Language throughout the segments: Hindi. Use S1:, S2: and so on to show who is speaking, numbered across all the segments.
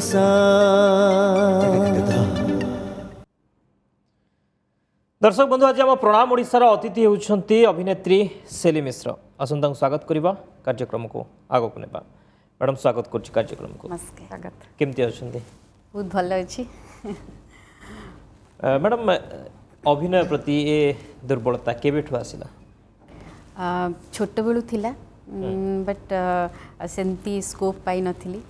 S1: ओडिशा।
S2: दर्शक बंधु आज आम प्रणाम ओडिशार अतिथि होउछंती अभिनेत्री सेली मिश्र। आसंता स्वागत करबा कार्यक्रम को आगो को नेबा। मैडम स्वागत करछि कार्यक्रम को।
S3: नमस्कार। स्वागत।
S2: केमती अछंती?
S3: बहुत भल अछि।
S2: मैडम अभिनय प्रति ए दुर्बलता केबेठु आसिला?
S3: छोट बेलू थिला बट सेंती स्कोप पाई नथिली।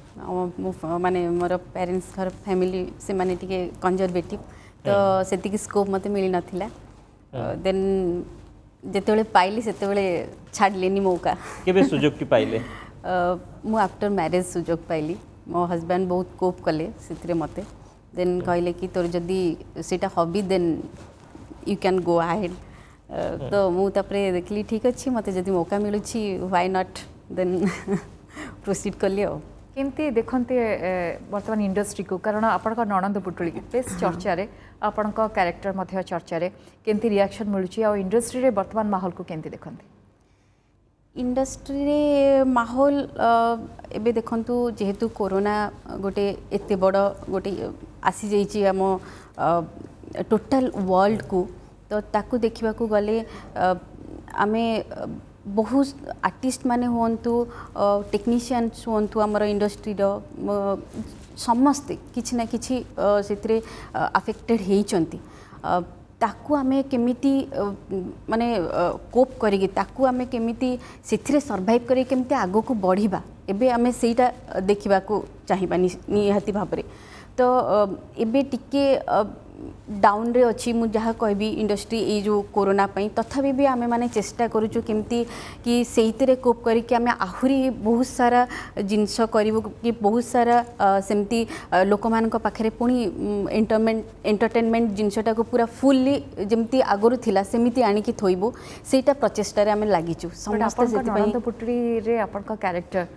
S3: माने मोर पेरेंट्स घर फैमिली से माने टिके कंजर्वेटिव तो सेतिकी स्कोप मते मिली नथिला। देन जेतेबेले पाइली सेतेबेले छाडलेनी मौका।
S2: केबे सुजोग की पाइले?
S3: मु आफ्टर मैरिज सुजोग पाइली। मो हस्बैंड बहुत कोप कले सेतिरे मते। देन कहले कि तोर जदी सेटा hobby then you can go ahead. तो मु तापरे देखली ठीक अछि मते जदी मौका मिलुछि व्हाई नॉट देन प्रोसीड करली।
S4: केमती देखते वर्तमान इंडस्ट्री को कारण आपण नणंद पुटुली बेस चर्चा रे आपण कैरेक्टर मध्य चर्चा रे केमती रिएक्शन मिलुछि आ इंडस्ट्री रे वर्तमान माहौल को केमती देखंती?
S3: इंडस्ट्री रे माहौल एबे देखंतु जेहेतु कोरोना गोटे एते बड़ गोटे आसी जाइछि आम टोटल वर्ल्ड को तो ताकू देखिबा को गले आमे बहुत आर्टिस्ट माने होंतु टेक्नीशियंस होंतु आमर इंडस्ट्री समस्ते किछि ना किछि सेतरे अफेक्टेड हेइचंती। ताकू आमे केमिति माने कोप करिगे ताकू आमे केमिति सेथिरे सर्वाइव करि केमिति आगो को बढ़िबा एबे आमे सेटा देखिबा को चाहिबा निहाती भाबरे। तो एबे टिके डाउन रे अछि मु जहाँ कहबी इंडस्ट्री ए जो कोरोना पई तथापि भी आमे माने चेष्टा करूछु केमती कि सेहितरे कोप करी कि आमे आहुरी बहुत सारा जिंस करिवो कि बहुत सारा सेमती लोकमानक पाखरे पुणी एंटरटेनमेंट जिनसटा को पूरा फुल्ली जेमती आगरु थिला सेमिति आनी कि थोइबो सेटा प्रचेष्टा रे आमे लागिछु।
S4: समस्त सेति पई पुटरी रे आपन का कैरेक्टर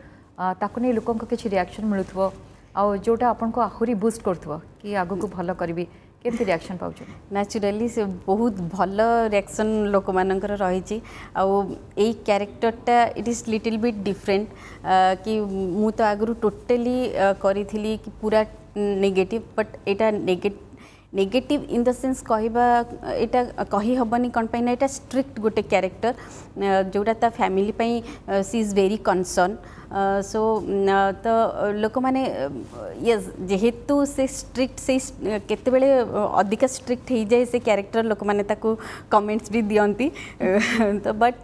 S4: ताकु नै लोकन को किछि रिएक्शन मिलुथबो आ जोटा आपन को आहुरी बूस्ट करथबो कि आगो को भलो करबी केमती रिएक्शन पाउछ? नेचुरली
S3: से बहुत भल रिएक्शन लोक मानकर रही आई कैरेक्टरटा it is little bit different कि मु तो आगु टोटली करी थी कि पूरा नेगेटिव बट एटा नेगेटिव इन द सेंस कहबा एटा कही हबनी कौन पाइना एटा स्ट्रिक्ट गोटे कैरेक्टर जोटा ता फैमिली पई सी इज वेरी कंसर्न। सो तो लोक माने यस जेहेतु से स्ट्रिक्ट से केते बेले अधिक स्ट्रिक्ट हो जाए से कैरेक्टर लोक माने ताकू कमेंट्स भी दियंती तो बट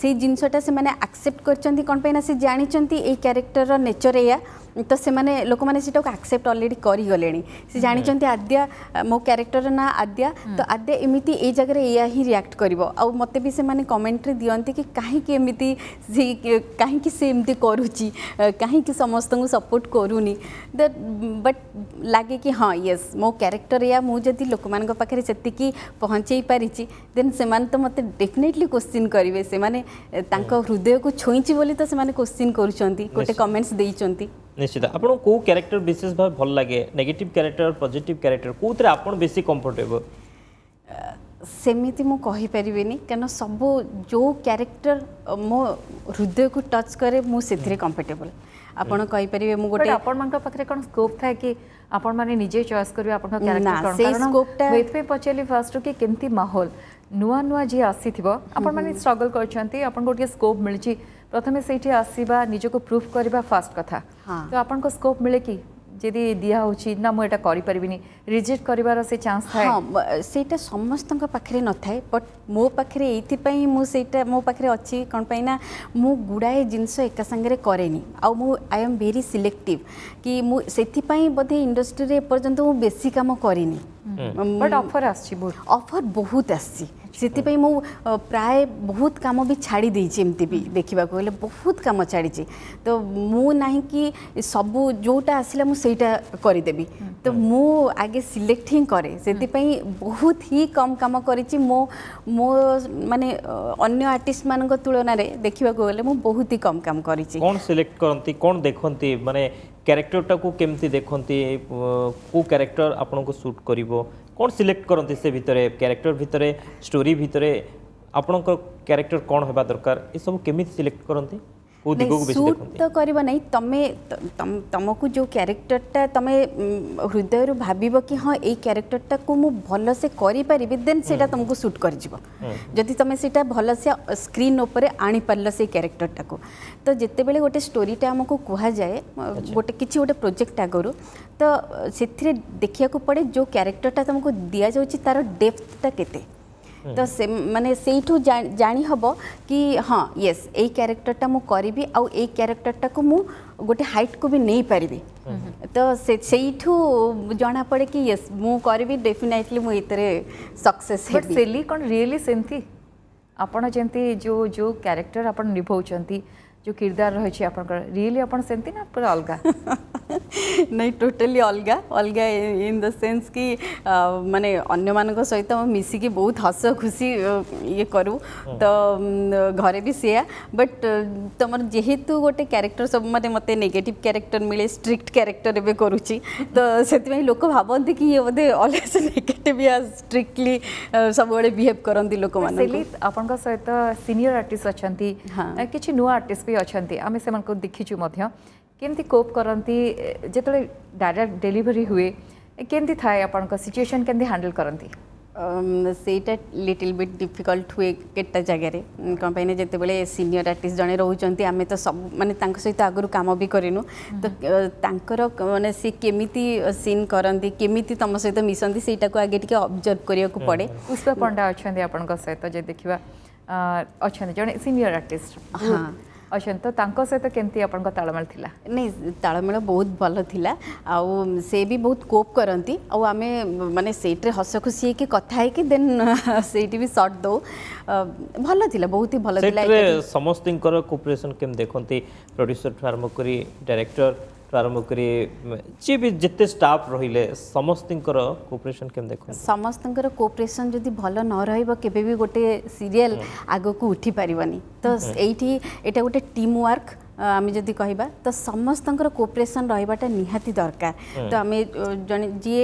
S3: से जिनसटा से माने एक्सेप्ट करचंती कोन पैना से जानि चंती ए कैरेक्टर रो नेचर एया तो से माने लोक माने सेटा को एक्सेप्ट ऑलरेडी करी गलेनी से जानि चंती आद्या मो कैरेक्टर ना आद्या तो आद्या एमिति ए जगह रे एया ही रिएक्ट करबो आ मते भी से माने कमेंट्री दियंती कि काहे कि एमिति काहे कि से एमिति करूची काहे कि समस्त को सपोर्ट करूनी बट लागे कि हाँ यस मो कैरेक्टर या मु जदि लोक मान पाखे सेति की पहुँचे पारिची देन से माने तो मते डेफिनेटली क्वेश्चन करिवे से माने तांको हृदय को छोईची बोली तो से माने क्वेश्चन करूचंती गोटे कमेंट्स देइचंती।
S2: निश्चित आपन को कैरेक्टर विशेष भाव भल लागे नेगेटिव कैरेक्टर और पॉजिटिव कैरेक्टर कोथरे आपन बेसी कंफर्टेबल?
S3: सेमिति मु कहि परिबेनी कारण सब जो कैरेक्टर मो हृदय को टच करे मु सेथिरे कंफर्टेबल आपण कहि परिबे मु गोटे
S4: आपण मन पाखरे कोन स्कोप था कि आपण माने निजे चॉइस करबे आपण का कैरेक्टर
S3: कोन से स्कोपटा
S4: वेट पे पचली फर्स्ट कि केमती माहौल नुआ नुआ जे आसीथिबो आपण माने स्ट्रगल करछंती आपण गोटे स्कोप मिलची प्रथमे सेठी आसीबा निजे को प्रूफ करबा फास्ट कथा। तो आपण को स्कोप मिले कि जदि दिया होची ना मु एटा करि परिबिनी रिजेक्ट करिवार से चांस थाए?
S3: हां सेटा समस्तक पाखरे न थाए बट मो पाखरे एथि पई मु सेटा मो पाखरे अछि कोन पई ना मु गुडाए जिंस एका संगे करेनी आ मु आई एम वेरी सिलेक्टिव कि मु सेथि पई बधे इंडस्ट्री रे पर्यंत मु बेसी काम करिनी
S4: बट ऑफर आछि
S3: बहुत आछि से मु प्राय बहुत काम भी छाड़ी देछि एमती भी देखा गले बहुत काम छाड़ी तो मु नहीं कि सबू जोटा आसला मु सेटा करदेवी तो मु आगे सिलेक्ट ही करे से बहुत ही कम काम करिछि मो मो माने अन्य आर्टिस्ट मान तुलन में देखा गले मु बहुत ही कम काम करिछि।
S2: कौन सिलेक्ट करंती कौन देखंती माने कैरेक्टरटा को केमती देखंती को कैरेक्टर आपन को शूट करिवो कौन सिलेक्ट करंती से भितरे कैरेक्टर भितरे स्टोरी भितरे आपन को कैरेक्टर कौन हेबा दरकार ए सब केमिति सिलेक्ट करंती? को दिगो को बेसी
S3: सूट
S2: देखंती
S3: तो करबा नहीं तमे तुमको जो कैरेक्टरटा तमे हृदय भाविब कि हाँ ये कैरेक्टरटा को मु भल से करि परिबि देन सेटा तुमको सूट कर जिवो जदि तमे सेटा भल से स्क्रीन ऊपर आनी पारल से कैरेक्टरटा को तो जेते बेले गोटे स्टोरीटा हमको कुहा जाए गोटे किछि गोटे प्रोजेक्ट आगरु तो सेथिरे देखिया को पड़े जो कैरेक्टरटा तुमको दिया जाउची तार डेप्थटा केते तो से माने सेठू जानी हबो कि हाँ यस ए कैरेक्टरटा मु करिबि आउ ए कैरेक्टरटा को मु गोटे हाइट को भी नहीं पारिबि तो सेठू जाना पड़े कि यस मु करिबि डेफिनेटली मु इतरे सक्सेस
S4: बट
S3: हेबि
S4: सेली कौन रियली सेमती आपण जेमती जो जो कैरेक्टर आपण निभाउछंती जो किरदार रही आप रियली आप सेमती ना पूरा अलग
S3: नहीं टोटली अलगा अलगा इन द सेंस कि माने अन्य मानक सहित मिसिकी बहुत हस खुशी ये करूँ तो घरे भी सिया बट तुम जेहेतु गोटे कैरेक्टर सब माने मते नेगेटिव कैरेक्टर मिले स्ट्रिक्ट कैरेक्टर एबे करूची तो से लोक भावती कि ये बोधे ऑलवेज नेगेटिव या स्ट्रिक्टली सब बड़े बिहेव करती लोक मान
S4: आपण सहित सीनियर आर्टिस्ट अच्छी
S3: हाँ।
S4: किसी नुआ आर्टिस्ट भी अच्छा आम से देखीचु केमती कोप करती जिते डायरेक्ट डेलीवरी हुए केमती थाए आपण सिचुएशन केमती हैंडल करती
S3: सेटा लिटिल बिट डिफिकल्ट हुए केटा जगह कौन पाई जिते बड़े सीनियर आर्टिस्ट जड़े रोचे आम तो सब माने सहित आगु कम भी करूँ तो तांकर माने सी केमिति सीन करती केमिति तुम सहित मिसंती सेटा को आगे टिके ऑब्जर्व करिया को पड़े
S4: पुष्पा पंडा अच्छा आपण सहित जे देखा अच्छा जड़े सीनियर आर्टिस्ट
S3: हाँ
S4: अच्छा तो तांको सहित केमती आपण तालमेल थिला
S3: नहीं तालमेल बहुत भल थिला आउ से भी बहुत कोप करती आमे माने सेट्रे हस खुशी कि कथा है कि देन सेठी भी शॉट दो भल थिला बहुत ही भल थिला
S2: सेट्रे समस्तिंकर कोऑपरेशन केम देखंती प्रोड्यूसर आरंभ करी डायरेक्टर आरंभ करी जे भी जिते स्टाफ रहिले समस्तिंकर कोऑपरेशन केम देखो
S3: समस्तंकर कोऑपरेशन जदि भल न रहइबो केबे भी गोटे सीरियल आगो को उठी पारिबनी तो एठी एटा गोटे टीम वर्क आम जदि कहबा तो समस्तंकर कोऑपरेशन रहिबाटा निहाती दरकार तो आम जने जी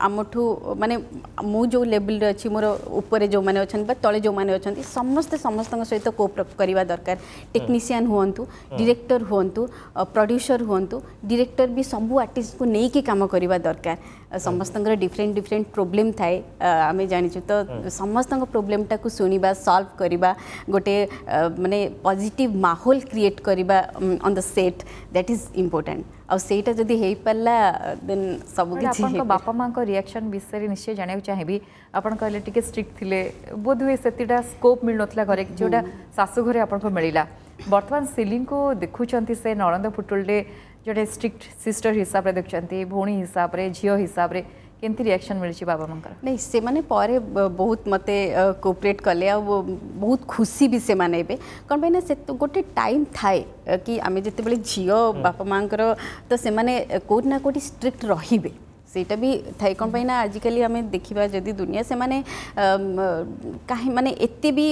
S3: आमठू माने मु जो लेवल रे अछि मोर ऊपर जो माने अछन बा तळे जो माने अछंती समस्त समस्तंग सहित कोऑप करबा दरकार टेक्नीशियन हुअंतु डायरेक्टर हुअंतु प्रोड्यूसर हुअंतु डायरेक्टर भी सब आर्टिस्ट को नहीं कि काम करबा दरकार समस्तंगर डिफरेंट डिफरेंट प्रोब्लेम थाए आम जानिछु तो समस्तंग प्रोब्लेम टा को सुनिबा सॉल्व करबा गोटे माने पॉजिटिव माहौल क्रिएट करबा on the set that is important और सेटा जदि हेई पल्ला देन सब किछि
S4: आपन बापा मां को रिएक्शन विषय निश्चय जाने चाहिए आपन कहले टिके स्ट्रिक्ट थिले बोध हुए सेतिटा स्कोप मिल नथला घरे जोटा सासु घरे आपन को मिलिला वर्तमान सीलिंग को देखुचंती से नरंद फुटुलडे जोटे स्ट्रिक्ट सिस्टर हिसाब रे देखुचंती भौणी हिसाब रे झियो हिसाब रे केमती रिएक्शन मिली बाबा मांकर
S3: नहीं से माने पारे बहुत मते कोऑपरेट कले आ बहुत खुशी भी से माने बे कौन भाई ना से तो गोटे टाइम थाए कि आमे जते बेले झियो बापा मांकर तो से माने कोट ना कोटी स्ट्रिक्ट रहिबे सेटा भी थाई कौन पाई ना आजिकली आम देखा जदि दुनिया से माने कहीं माने एते भी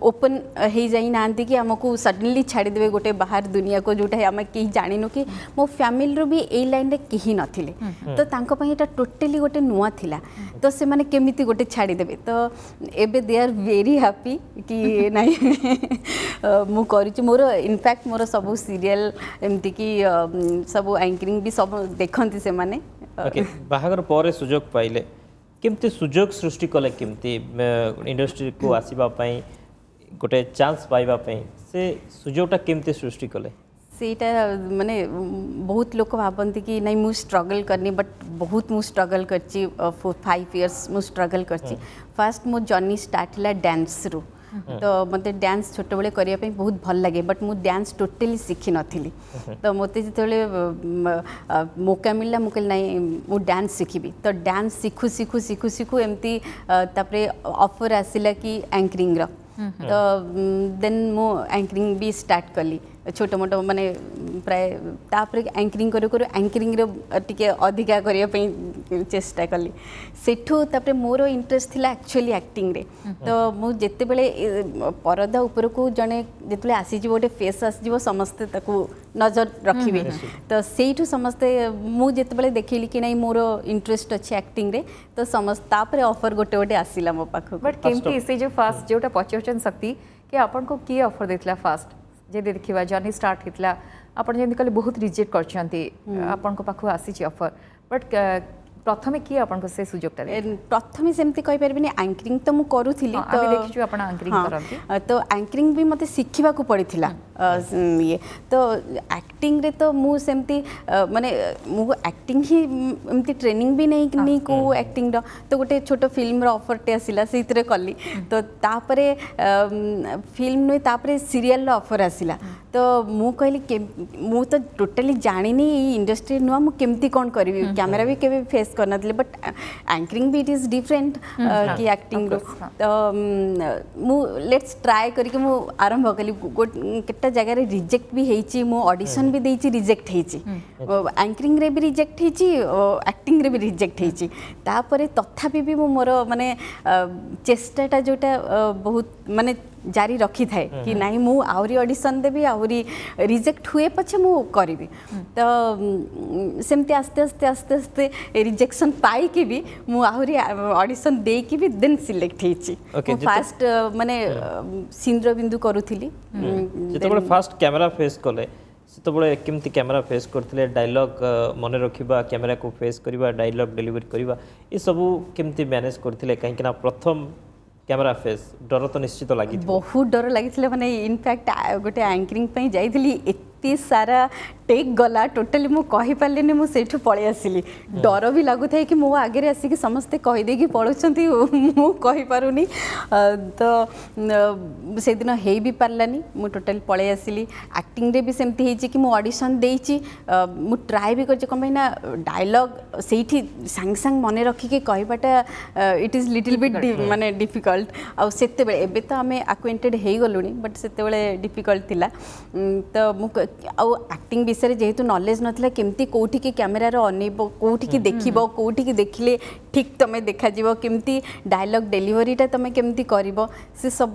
S3: ओपन हो जाई नांती कि हमको सडनली छाड़ीदेवे गोटे बाहर दुनिया को जोटा आम कहीं जानिनु कि मो फैमिली रो भी ए लाइन रे कहीं नथिले तो तांको पई एटा टोटली गोटे नुआ थिला तो से माने केमिति गोटे छाड़ीदेवे तो एबे दे आर वेरी हैप्पी कि नहीं मु करूची मोर इनफैक्ट मोर सब सीरियल एमती कि सब एंकरिंग भी सब देखंती से माने
S2: ओके बाहागर पर सुजोग पाइले केमती सुजोग सृष्टि कले केमती इंडस्ट्री को आसीबा पई गोटे चांस पाइबा पई से सुजोगटा केमती सृष्टि कले
S3: सेटा माने बहुत लोग भावती कि नहीं मु स्ट्रगल करनी बट बहुत मु स्ट्रगल करची 5 इयर्स मु स्ट्रगल करची फर्स्ट मो जर्नी स्टार्ट हला डांस रु तो मते डांस छोटे बेले करिया पे बहुत भल लगे बट मु डांस टोटली सीखी नथिली तो मते जितेबले मौका मिलला मुके नहीं मु डांस सीखिबी तो डांस सीखु सीखु सीखु सीखु एमती तापरे ऑफर आसिला कि एंकरिंग रो तो देन मु एंकरिंग भी स्टार्ट कली छोट मोट माने प्राय तापरे एंकरिंग करू करू एंकरिंग रो टिके अधिका करिया पे चेष्टा कली सेठू तापरे मोर इंटरेस्ट थिला एक्चुअली एक्टिंग रे तो मु जेते बेले परदा ऊपर को जने जेतले आसी जी गोटे फेस आसी जीवो समस्त ताकू नजर रखिबे तो सेठू समस्त मु जेते बेले देखिली कि नहीं मोर इंटरेस्ट अछि एक्टिंग रे तो समस्त तापरे ऑफर गोटे गोटे आसीला मो पाखो
S4: बट केमती से जो फास्ट जोटा पचोचन शक्ति कि आपन को की ऑफर देतला फास्ट जदि देखा जर्नी स्टार्ट होता आपन जमी कहले बहुत रिजेक्ट करछंती आपन को पाखु आसी ऑफर बट प्रथमे किए आपन से सुजोगटा
S3: प्रथमे सेमती कहि परबिनी एंकरिंग तो मु करूथिली
S4: तो अभी देखिछु आपन एंकरिंग करंती
S3: तो एंकरिंग भी मते सिखिबा को पड़िथिला ये तो एक्टिंग रे तो मु सेमती माने मु एक्टिंग ही एमती ट्रेनिंग भी नहीं को एक्टिंग रो तो गोटे छोटो फिल्म रो ऑफर टे आसिला सेइतरे कली तो तापरे फिल्म नै तापरे सीरियल रो ऑफर आसिला तो मु कहली मु तो टोटली जानिनी इंडस्ट्री नुआ मु केमती कोन करबी कैमरा भी केबे फेस करना बट एंकरिंग भी इट इज डिफरेंट कि एक्टिंग तो मु लेट्स ट्राई करके मु आरंभ कली केटा जगह रे रिजेक्ट भी हेची मु ऑडिशन भी देची रिजेक्ट हेची एंकरिंग रे भी रिजेक्ट हेची एक्टिंग रे भी रिजेक्ट हेची तापरे तथापि भी मु मोर माने चेष्टाटा जोटा बहुत माने जारी रखी थाए कि नहीं मु आउरी ऑडिशन देबी आउरी रिजेक्ट हुए पछे मु करिवि तो सेमती आस्ते आस्ते आस्ते आस्ते रिजेक्शन पाई के भी मु आउरी ऑडिशन दे के भी देन सिलेक्ट हेची फास्ट माने सिंद्र बिंदु करूथिली
S2: जेतबे फास्ट कैमरा फेस कले सेतबे केमती कैमरा फेस करथिले डायलॉग मन रखिबा कैमरा को फेस करिबा डायलॉग डिलीवर करिबा ए सब केमती मैनेज करथिले काहे कि ना प्रथम कैमरा फेस डर तो निश्चित लगी
S3: बहुत डर लगी माने इनफैक्ट गोटे एंकरिंग पे जाइली एत्ती सारा टेक गला टोटली मु कहि पारलेनी मु सेठु पळे आसिली डर भी लागु थाए कि मो आगे आसिक समस्ते कहि दे कि पळुछंती मु कहि पारुनी तो से दिन हेई भी पारलानी मु टोटली पळे आसिली एक्टिंग रे भी सेमती हेची कि मु ऑडिशन देइची मु ट्राई भी करछि कमैना डायलॉग सेठी संग संग मने रखी के कहबाटा इट इज लिटिल बिट माने डिफिकल्ट आ सेते बेले एबे तो आमे एक्वेंटेड हेई गलुनी बट सेते बेले डिफिकल्ट थिला तो मु आ एक्टिंग विषय जेहेतु नॉलेज नथिला केमती कोठी के कैमरा रो अनेबो कोठी के देखिबो कोठी के देखिले ठीक तमे देखा जीवो केमती डायलॉग डिलीवरी ता तमे केमती करिवो से सब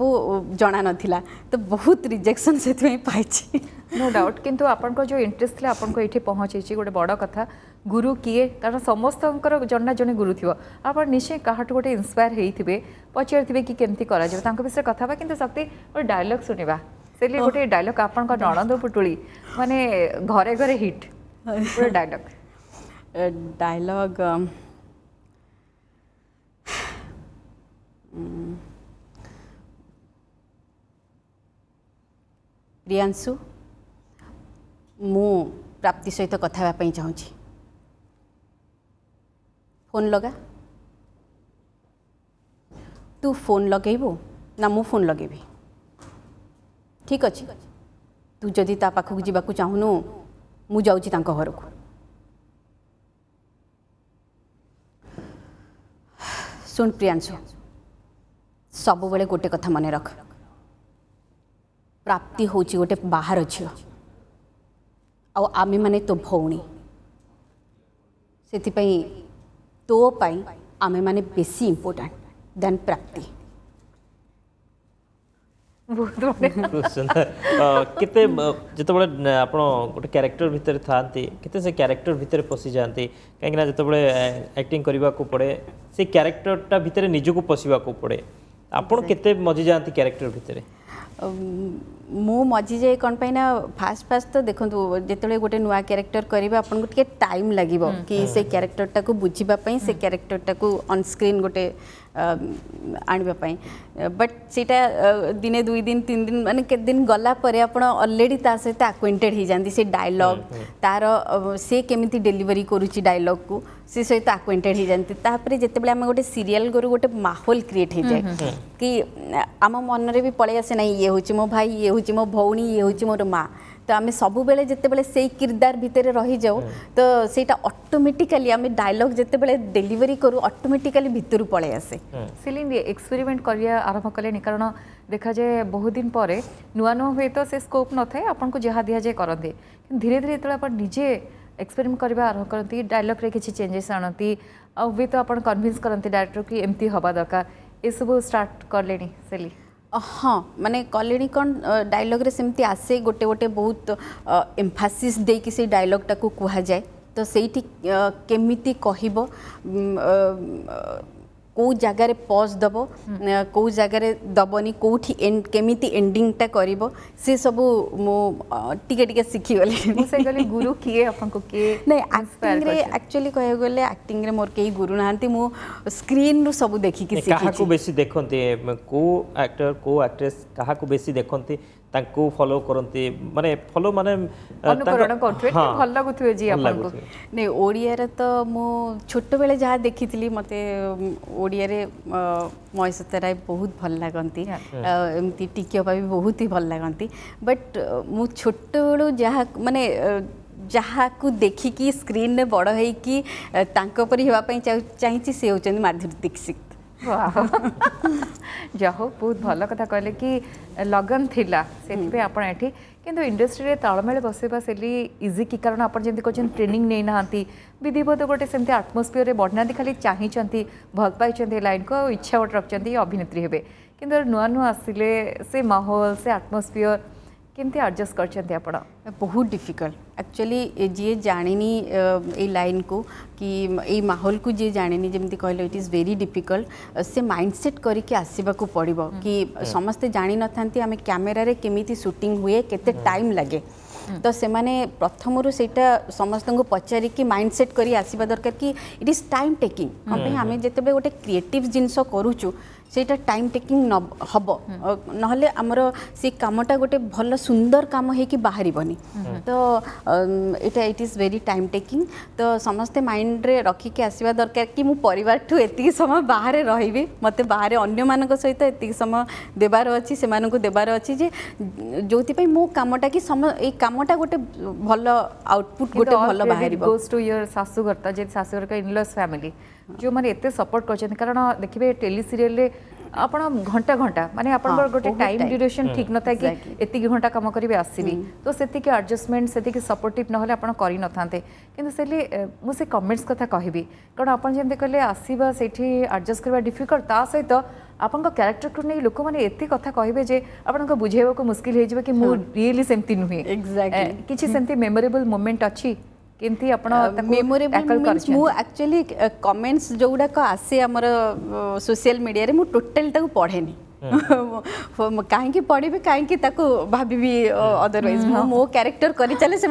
S3: जणा नथिला तो बहुत रिजेक्शन से में पाइछि
S4: नो डाउट किंतु आपन को जो इंटरेस्ट थिला आपन को एठी पहुंचैछि गोटे बड़ कथा गुरु किए कारण समस्तंकर जन्ना जने गुरु थिबो आपन निश्चय काहाट गोटे इंस्पायर हेइथिबे पचार थिबे कि केमती करा जे तांको विषय कथा बा किंतु सत्य और डायलॉग सुनिबा से लिए गोटे डायलॉग आपन को नणंद पुटुली माने घरे घरे हिट पूरा
S3: डायलॉग प्रियांशु मु प्राप्ति सहित कथा हेबा पई चाहूची फोन लगा तू फोन लगेबो ना मु फोन लगेबी ठीक अच्छे तू जदि ता पाखक जीवाकू चाहूनु मु जाउची तांको घरको सुन प्रियांशु सब बेले गोटे कथा मने रख प्राप्ति होची गोटे बाहर झियो आ आमे माने तो भौणी सेति पई तो पई आमे माने बेसी इंपोर्टेंट देन प्राप्ति
S2: बहुत सुंदर केते जेतबे आपण गोटे कैरेक्टर भितर थांती केते से कैरेक्टर भितर पसी जानती काहे ना जेतबे एक्टिंग करबा को पड़े से कैरेक्टरटा भितर निज को पसीबा को पड़े आपण केते मजी जानती कैरेक्टर भितर
S3: मु मजी जाए कौन पाई ना फास्ट फास्ट तो देखो जिते गोटे नुआ कैरेक्टर करेंगे आपन को टिके टाइम लगे कि से कैरेक्टरटा को बुझीबा से कैरेक्टरटा को ऑन स्क्रीन गोटे आनिबाई बट सीटा दिने 2 दिन 3 दिन माने के दिन गला परे आपण ऑलरेडी ता सहित एक्वेंटेड हो जाती से डायलॉग तार से केमिति डिलीवरी करूची डायलॉग को से सहित एक्वेंटेड हो जाती तापरे जेतेबेले आम गोटे सीरियल करू गोटे माहौल क्रिएट हो जाए कि आम मन रे भी पळे आसे नहीं ये होची मो भाई ये होची मो भौणी ये होची मोर माँ तो आम सब बेले जितेबाला से किरदार भितर रही जाऊ तो सेटा ऑटोमेटिकली आम डायलॉग जितेबाला डिलीवरी करू ऑटोमेटिकली भितर पळे आसे
S4: सिलिंग एक्सपेरिमेंट करिया आरंभ कले कारण देखा जाए बहुत दिन पर नुआ नुआ हुए तो से स्कोप न थाए आपन को जहाँ दि जाए करते धीरे धीरे जो आप निजे एक्सपेरिमेंट करवा आरंभ करती डायलॉग रे किसी चेंजेस आनती आए तो आप कन्विन्स करते डायरेक्टर कि एमती हवा दरकार ये सब स्टार्ट कर लेनी सिली
S3: हाँ माने कले कौन डायलॉग रे सेमती आसे गोटे गोटे बहुत एम्फासिस दे कि से डायलॉगटा को कहा जाए तो सेठी केमिति कहबो कौ जगार पज दब कौ जगार दबनी कौटी केमिति एंडिंगटा करिवो से सब मो टिके टिके सिखी गले
S4: मुझे कहली गुरु किए आपको किए
S3: नहीं एक्टिंग रे एक्चुअली कह गले एक्टिंग रे मोर केही गुरु नाहंती मो स्क्रीन रू सब देखि कि सिखी
S2: काहा को बेसी देखंती को एक्टर को एक्ट्रेस काहा को बेसी देखंती तांको फॉलो करंती माने फॉलो माने
S4: अनुकरण करथुए भल लागुथुए जी आपको
S3: नहीं ओडिया रे तो मो छोट बेले जहा देखिथिली मते ओडिया रे महेश राय बहुत भल लागंती एमती टिकिया भी बहुत ही भल लागंती बट मु छोट बेलु जहा माने जहा को देखिकी स्क्रीन रे बड़ है कि तांको परि हेबा पई चाहिछि से होचंदी माधुरी दीक्षित
S4: जाहो बहुत भल कथा कहले कि लगन थिला से आपण एठी किंतु इंडस्ट्री रे तालमेल बसेबा सेली इजी की कारण आपण जेंति कहछन ट्रेनिंग नै नाहंती विधिवत गोटे सेमती एटमॉस्फियर रे बढ़ना खाली चाहिचंती भल पाइचंती लाइन को इच्छा गोटे रखचंती अभिनेत्री हेबे किंतु नुआ नुआ आसिले से माहौल से एटमॉस्फियर केमती एडजस्ट करचंती आपण
S3: बहुत डिफिकल्ट एक्चुअली जी जानिनी ए लाइन को कि ए माहौल को जी जानिनी जमती कहले इट इज वेरी डिफिकल्ट से माइंडसेट करके आसीबा को पड़िबो कि समस्ते जानि न थांती आमे कैमेरा रे केमिति शूटिंग हुए केते टाइम लागे तो से माने प्रथम रु सेटा समस्त को पचारि कि माइंडसेट करी आसीबा दरकार कि इट इज टाइम टेकिंग हम आमे जेतेबे गोटे क्रिएटिव जिंस करूचु सेटा टाइम टेकिंग न हबो नहले हमर से कामटा गोटे भल सुंदर काम है कि बाहरी बनी तो इटा it is very time taking तो समस्ते माइंड रे रखी के आसीबा दरकार कि मु परिवार ठु एति समय बाहर रहिबे मते बाहर अन्य मानक सहित एति समय देबार अछि से मानक देबार अछि जे जोति पई मो कामटा कि ए कामटा गोटे भल आउटपुट गोटे भल बाहरिबो
S4: गोस टू योर सासुघरता जे सासुघर का इनलॉस फैमिली जो माने एते सपोर्ट करछन कारण देखिबे टेली सीरियल रे आपण घंटा घंटा माने आपण गोटे टाइम ड्यूरेशन ठीक न था कि एति घंटा काम करिवे आसीबी तो सेति के एडजस्टमेंट सेति के सपोर्टिव न होले आपण करि न थांते किंतु सेले मु से कमेंट्स कथा कहिबी कारण आपण जेंते कहले आसीबा सेठी एडजस्ट करबा डिफिकल्ट ता सहित आपण को कैरेक्टर को नै लोक माने एति कथा कहिबे जे आपण को बुझेबो को मुश्किल हे जेबे कि मु रियली सेमति नुहे
S3: एग्जैक्टली
S4: किछि सेमति मेमोरेबल मोमेंट अछि केमती आपण
S3: मेमोरेबल मीन्स मु एक्चुअली कमेंट्स जोडा को आसे हमर सोशल मीडिया रे मु टोटल ताको पढेनी कहीं पढ़ी कहीं भाभी अदरवाइज मो कैरेक्टर कर चले से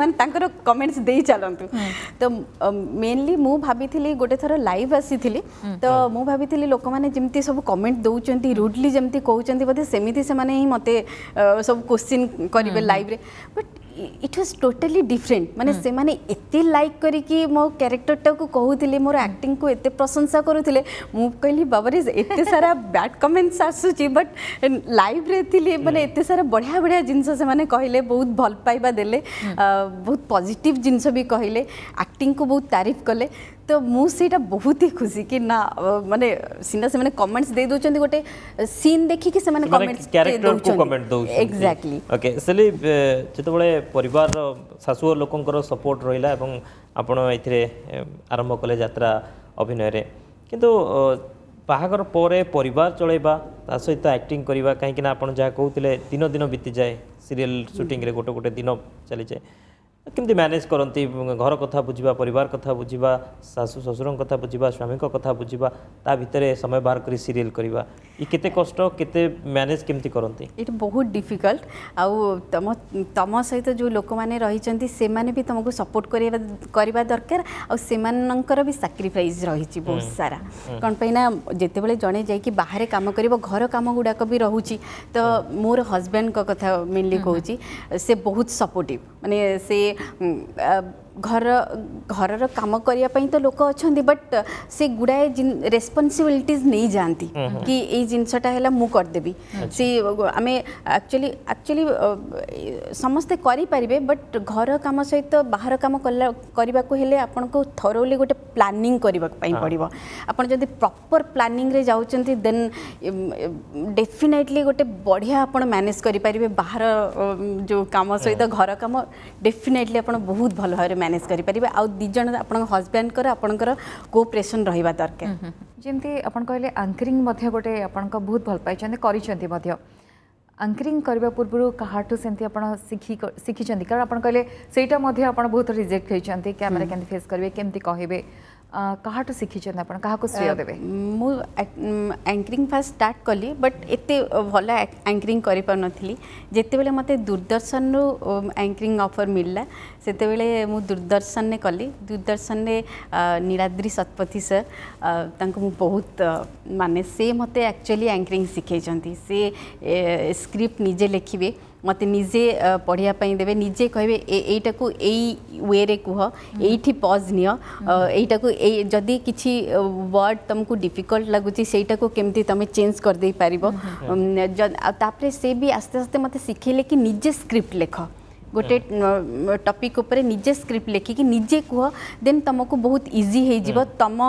S3: कमेंट्स दे चलतु तो मेनली मु भाभी गोटे थर लाइव आसी तो मु भाभी लोक मैंने जमी सब कमेंट दौरान रुडली जमी कहते बोधे सेमती से मत सब क्वेश्चन करेंगे लाइव रे but it was totally different माने से माने एते लाइक करी मो कैरेक्टरटा को कहूले मोर एक्टिंग को एते प्रशंसा करूले मु कहली बाबरे एते सारा बैड कमेंट्स आसुची बट लाइव रे थिले माने एते सारा बढ़िया बढ़िया जिंस से माने कहले बहुत भल पाइबा देले बहुत पॉजिटिव जिंस भी कहले एक्टिंग को बहुत तारीफ कले तो मुझे बहुत ही खुशी कि ना माने सीना से माने कमेंट्स दे दोचंदी गोटे सीन देखि कि से माने कमेंट्स
S2: कैरेक्टर को कमेंट दो
S3: एग्जैक्टली
S2: ओके सेली जते बळे परिवार सासु लोकंकर सपोर्ट रहिला एवं आपण एथिरे आरंभ कले यात्रा अभिनय रे किंतु बाहागर परे परिवार चलेबा ता सहित एक्टिंग करबा काहे कि ना आपण जा कहउतिले दिन दिन बीती जाए सीरियल शूटिंग रे गोटे गोटे दिन चली जाए केमती मैनेज करती घर कथा बुझा परिवार कथा बुझा सासु ससुर कथा बुझा स्वामी कथा बुझा ता भितर समय बाहर कर सीरियल करवा ये केते कष्ट केते मैनेज केमती करती
S3: ये बहुत डिफिकल्ट आउ तम सहित जो लोक मैंने रही से माने भी तुमको सपोर्ट करवा दरकार और सेमानंकर भी सैक्रिफाइस रही बहुत सारा कौन पैना जिते बड़े जड़े जाकि बाहर काम कर घर काम गुड़ाक भी रोचे तो मोर हजबैंड को कथा मेनली कहूँ से बहुत सपोर्टिव माने से घर घर काम करने तो लोक अच्छा बट से गुड़ाए रेस्पॉन्सिबिलिटीज नहीं जानती कि ये जिनसटा है मु करदेवी सी आम एक्चुअली समस्ते करें बट घर काम सहित बाहर काम करने को हेले आपन को थरोली गोटे प्लानिंग करने पड़ो आपन जब प्रॉपर प्लानिंग रे जाउचंती देन डेफिनेटली गोटे बढ़िया आपन मैनेज करें बाहर जो काम सहित घर काम डेफिनेटली आपन बहुत भल भाव मैनेज करें आउ दिज आप हजबैंड आपणकर कोऑपरेशन रहिबा दरकार
S4: जेमती आपण कहले एंकरिंग मध्ये गोटे आपण बहुत भल पाइछन्ते करिछन्ते मध्ये एंकरिंग करबा पूर्व कहाठू सेंती आपण सिखिछन्ते कारण आपण कहले सेटा मध्ये आपण बहुत रिजेक्ट होइछन्ते कैमरा केमती फेस करबे केमती कहबे कहाटू शिखिछन आपण काहाको श्रेय देबे
S3: मु एंकरिंग फास्ट स्टार्ट कली बट एते भल एंकरिंग करि पार नथिली जेते बेले मते दूरदर्शन रो एंकरिंग ऑफर मिलला सेते बेले मु दूरदर्शन ने कली दूरदर्शन ने नीलाद्री सतपथी सर तांको मु बहुत माने से मते एक्चुअली एंकरिंग सिखै छंती से स्क्रिप्ट निजे लिखिबे मत निजे पढ़िया देवे निजे कहे एटा को एई वे रे कुह एठी पॉज नियो एटा को जदी किछि वर्ड तुमको डिफिकल्ट लगुची सेटा को केमती तमे चेंज कर दे पारिबो तापरे से भी आस्ते आस्ते मते सिखेले कि निजे स्क्रिप्ट लेख गोटे टॉपिक ऊपर निजे स्क्रिप्ट लेखिकी निजे कुह देन तुमको बहुत इजी हो जीव तुम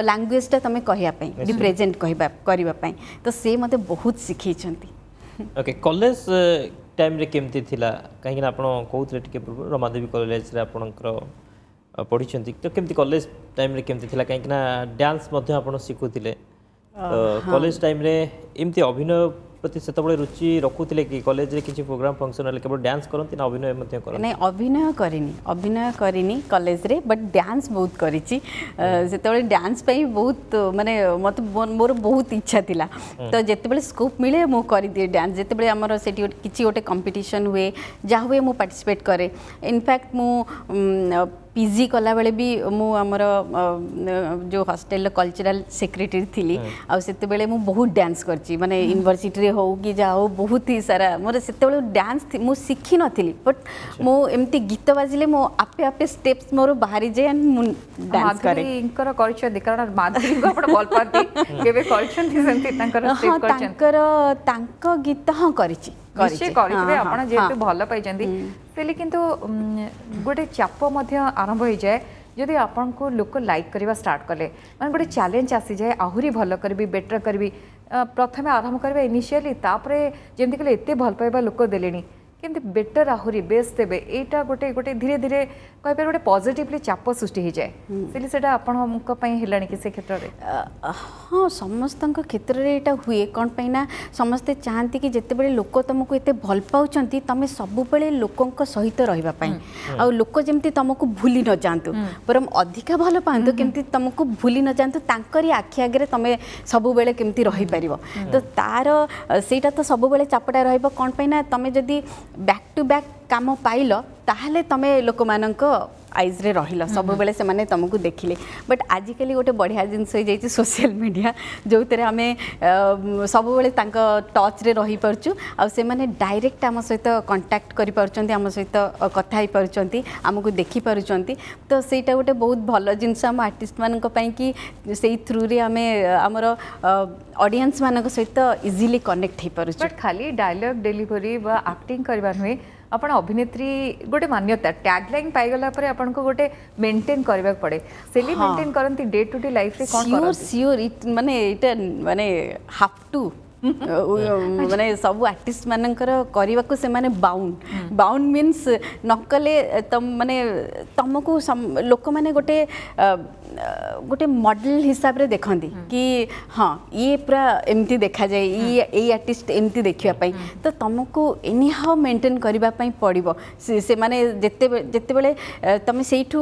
S3: लैंग्वेजटा तुम कहवाई रिप्रेजेंट करने तो से मते बहुत शिखई
S2: ओके कॉलेज टाइम रे केमती थिला कहीं ना आपण कहउतले टिके पूर्व रमादेवी कॉलेज रे आपणकर पढ़ी तो केमती कॉलेज टाइम रे केमती थिला कहीं ना डांस मध्ये आपण सिखुतिले कॉलेज टाइम रे एमती अभिनय प्रति सेतबळे रुचि रखुतिले कि कॉलेज रे किछि प्रोग्राम फंक्शन हले केवल डांस करंती ना अभिनय मध्ये करंती
S3: नहीं अभिनय करिनी कॉलेज रे बट डांस बहुत करिछि सेतबळे डांस पई बहुत माने मत मोर बहुत इच्छा थिला तो जेतेबळे स्कोप मिले मो करि दे डांस जेतेबळे हमर सेठी किछि ओटे कंपटीशन हुए जा हुए मो पार्टिसिपेट करे इनफैक्ट मो पीजी कला बेले भी मु आमर जो हॉस्टेल कल्चरल सेक्रेटरी थी आ सेते बेले मु बहुत डांस करची माने यूनिवर्सिटी रे हो कि जा हो बहुत ही सारा मोर सेते बेले डांस मु सिखी नथिली बट मु एमती गीत बाजिले मु आपे आपे स्टेप्स मोर बाहरी जे मु डांस करे
S4: इनकर करिछ कारण माधुरी को आपण बोल पाती केबे करिछन सेंती तांकर स्टेप करछन
S3: तांको गीत हां करिछि
S4: निश्चय करिबे आपण जेतु भल पाइजंती सेली किंतु गोटे चाप मध्य आरंभ हो जाए जदि आपन को लोक लाइक करवा स्टार्ट कले माने गोटे चैलेंज आसी जाए आहुरी भल करबी बेटर करबी प्रथमे आरंभ करबा इनिशियली तापरे जेमति कले एते भल पाइबा लोक देलेनी केमति बेटर आहुरी बेस देबे एटा गोटे गोटे धीरे धीरे कहि पर गोटे पॉजिटिवली चाप सृष्टि हो जाए सेली सेटा आपन को पई हेलानी कि से क्षेत्र रे
S3: हां समस्त क्षेत्र रे एटा हुए कोन पैना समस्ते चाहती कि जेते बेले लोक तुमको एते भल पाउचंती तमे सब बेले लोकंक सहित रहिबा पई आ लोक जेमति तुमको भूली न जानतु परम अधिका भल पांतु केमति तुमको भूली न जानतु तांकरी आखि आगे तमे सब बेले केमति रहि परिबो तो तार सेटा तो सब बेले चापटा रहिबो कोन पैना तमे जदी बैक टू बैक काम पाइल ताहले तमे लोक मानक आइज रे रहिल सब बेले से माने तुमको देखिले बट आजिकली गोटे बढ़िया जिनस हो जाइए सोशल मीडिया जो तेरे आमे सब बेले तांक टच रे रही परचु आ से माने डायरेक्ट आम सहित कांटेक्ट करि परचंती आम सहित कथा ही परचंती हमको देखि परचंती तो सेटा गोटे बहुत भल जिनस हम आर्टिस्ट मानक पई कि सेई थ्रू रे आमे हमर ऑडियंस मानक सहित इजीली कनेक्ट ही परचु
S4: बट खाली डायलॉग डिलीवरी बा एक्टिंग करबा नुहे आपण अभिनेत्री गोटे मान्यता टैगलाइन पाइगला पर आपण को गोटे मेंटेन करबा पड़े सेली मेंटेन करंती डे टू डे लाइफ रे कोन करंती
S3: श्योर इट माने इटा माने हाफ टू माने सब आर्टिस्ट मानकर करबा को से माने बाउंड मींस नकले तम माने तुमको लोक माने गोटे गोटे मॉडल हिसाब रे देखंती कि हाँ ये पूरा एमती देखा जाए ये आर्टिस्ट एमती देखिया पाई तो तुमको एनी हाउ मेंटेन करबा पाई पड़िबो से माने जेते बेले तमे सेठू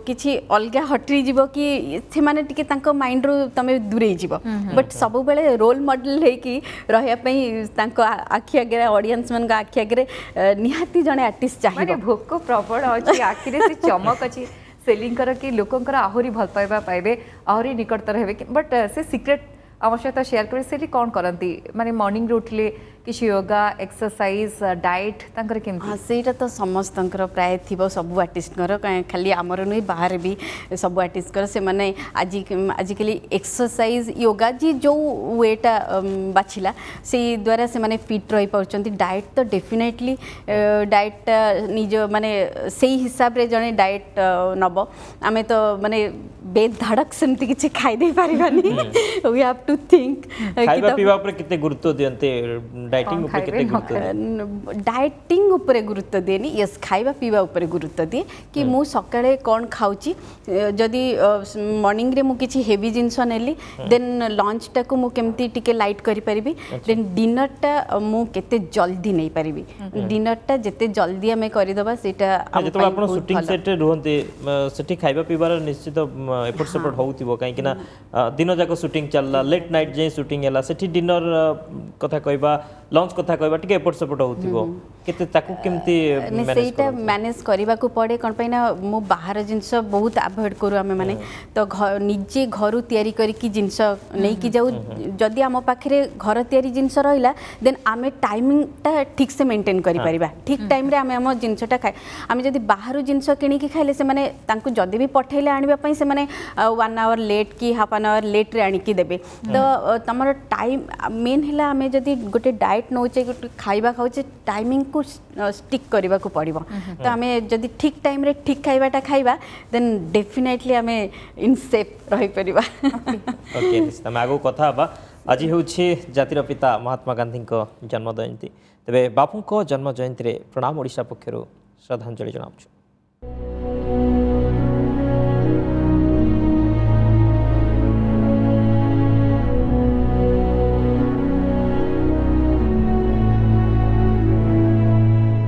S3: किछि अलगा हटरी जीवो कि से माने टिके तांको माइंड रो तमे दूरे जीवो बट सब बेले रोल मॉडल हे कि रहया पाई तांको आखि आगे ऑडियंस मन का आखि आगे निहाती जने आर्टिस्ट चाहिए
S4: माने भोक प्रबल अछि आखि रे से चमक अछि सेलिंग कर कि लोकंकर आहुरी भल पाइबा पाइबे आहुरी निकटतर हेबे बट से सीक्रेट आवश्यकता शेयर करे सेली कोन करंती माने मॉर्निंग रे उठले किसी योगा एक्सरसाइज डाइट तांकर केमती
S3: हाँ सेटा तो समस्तंकर प्राय थिबो सब आर्टिस्टकर खाली आमर नुई बाहर भी सब आर्टिस्टकर से माने आजिकली एक्सरसाइज योगा जी जो वेटा बाछिला से द्वारा से माने फिट रही पाउचंती डाइट तो डेफिनेटली डाइट निज माने सेही हिसाब रे जने डाइट नबो आमे तो माने बेधड़क सेमती किछि खाइ दे पारिबानी वी हैव टू थिंक
S2: खाइबा पीबा पर कितने गुरुत्व दियंते डाइटिंग
S4: कौन
S2: ऊपर
S4: खाइबे,
S2: केते
S4: न
S2: गुरुत्व दे?
S3: डाएटिंग उपरे गुरुत्व दिएनि यस खाइबा पीवा उपरे गुरुत्व दिए कि मु सकाळे कौन खाऊची जदि मॉर्निंग रे मु किछि हेवी जिंस नेली देन लंच टा को मु केमती टिके लाइट करि परिबी देन डिनर टा मु केते जल्दी नै परिबी डिनर टा जेते जल्दी हमें करि दबा सेटा
S2: जेतबे आपण शूटिंग सेट रे रहंते सेठी खाइबा पीबार निश्चित एपट सेपट होउतिबो काहे कि ना दिन जाक शूटिंग चलला लेट नाइट जे शूटिंग हैला सेठी डिनर कथा कहबा लंच कथा कहबा टिके एपट सेपट होउतिबो केते ताकू केमती मैनेज
S3: सेटा मैनेज करबा को पड़े कोन पैना मु बाहर जिंस बहुत अवॉइड करू आमे माने तो निजे घरु तयारी करी की जिंस नै की जाऊ जदी हम पाखरे घर तयारी जिंस रहिला देन आमे टाइमिंग ता ठीक से मेंटेन करि परिबा ठीक टाइम रे आमे हम जिंसटा खाए आमे जदी बाहर जिंस किनी की खाइले से माने तांको जदी भी पठैले आनिबा पई से माने 1 आवर लेट की हाफ एन आवर लेट रे आनी की देबे तो तमर टाइम मेन हैला आमे जदी गोटे डाइट नौचे गोटे खाइबा खाउचे टाइमिंग को स्टिक करबा को पड़िबो तो आमे जदी ठीक टाइम रे ठीक खाइबाटा खाइबा देन डेफिनेटली आमे इन सेफ रहि परिबा
S2: ओके तमे आगो कथा बा आज होछि जातिर पिता महात्मा गांधी को जन्म जयंती तबे बापू को जन्म जयंती रे प्रणाम ओडिशा पक्षरु श्रद्धांजलि जनाउछु